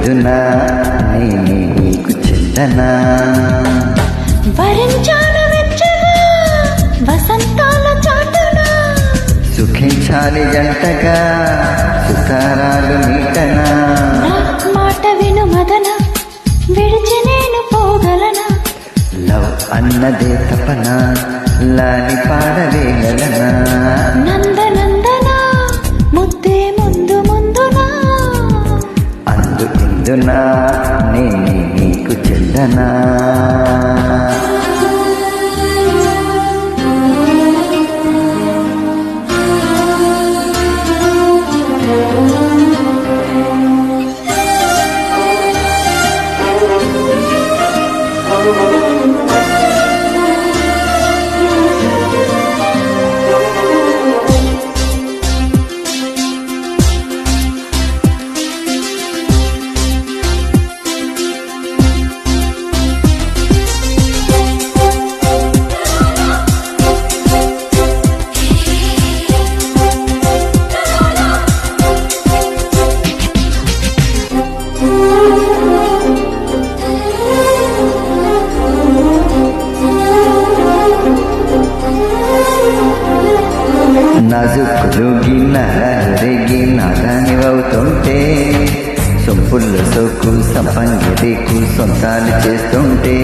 ఇందునా నేనే నీకు చెందనా వరించాను వెచ్చగా వసంతాల చాటునా సుఖించాలి జంటగా సుతారాలు మీటనా మాట విను మదన విడిచి నేను పోగలనా లవ్ అన్నదే తపన లాలి పాడవేగలనా నందనందన ముద్దే ముందు ముందునా అందు ఇందునా నేనే నీకు చెందనా నాజుకులుగి నలరేగి నాదానివవుతుంటే సొంపుల్లో సోకు సంపంగికు సొంతాలు చేస్తుంటే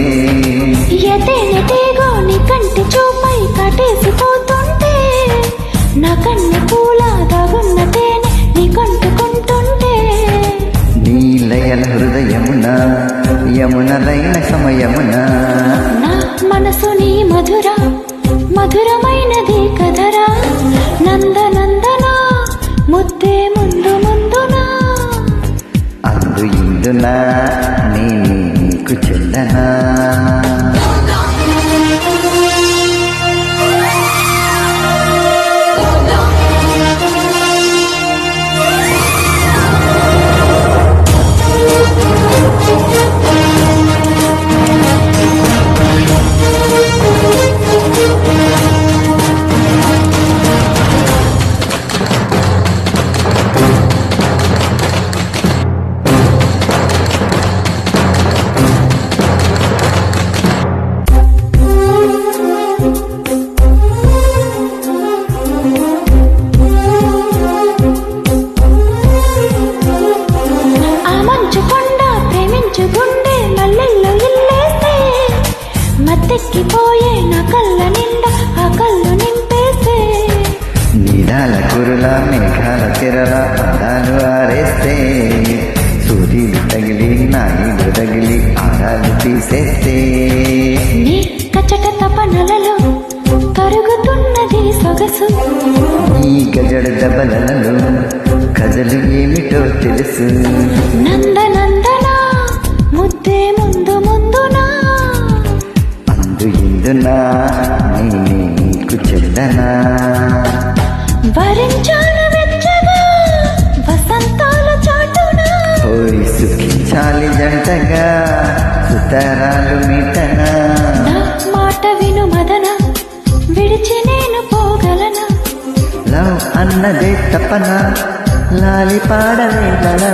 ఎదేగో నీ కంటి చూపై కటేసిపోతుంటే నా కన్ను పూల దాగున్నదేనే నీ కొంటుకుంటుంటే నీలయల హృదయమున యమునలైన సమయమున నా మనసు నీ మధురమైనది కదరా నందనందన ముద్దే ముందు ముందునా అందు ఇందునా నేనే నీకు చెందనా గుండె మల్లెల్లో ఇల్లేస్తే మత్తెక్కిపోయే నా కళ్ళ నిండా ఆ కళ్ళు నింపేస్తే నీడాల కురుల మేఘాల తెరల అందాలు ఆరేస్తే సూర్యులు తగిలి నాయుడు తగిలి ఆరాలు తీసేస్తే నీ కచట తపనలలో కరుగుతున్నది సొగసు ఈ గజడ దబలలో కజలు ఏమిటో తెలుసు నందనందన ముద్దే ముందు ముందునా అందు ఇందునా నేనే నీకు చెందనా వరించాను వెచ్చగా వసంతాల చాటునా ఓయ్ సుఖించాలి జంటగా సుతారాలు మీటనా నా మాట విను మదన విడిచి నేను పోగలనా లవ్ అన్నదే తపన లాలి పాడవేగలనా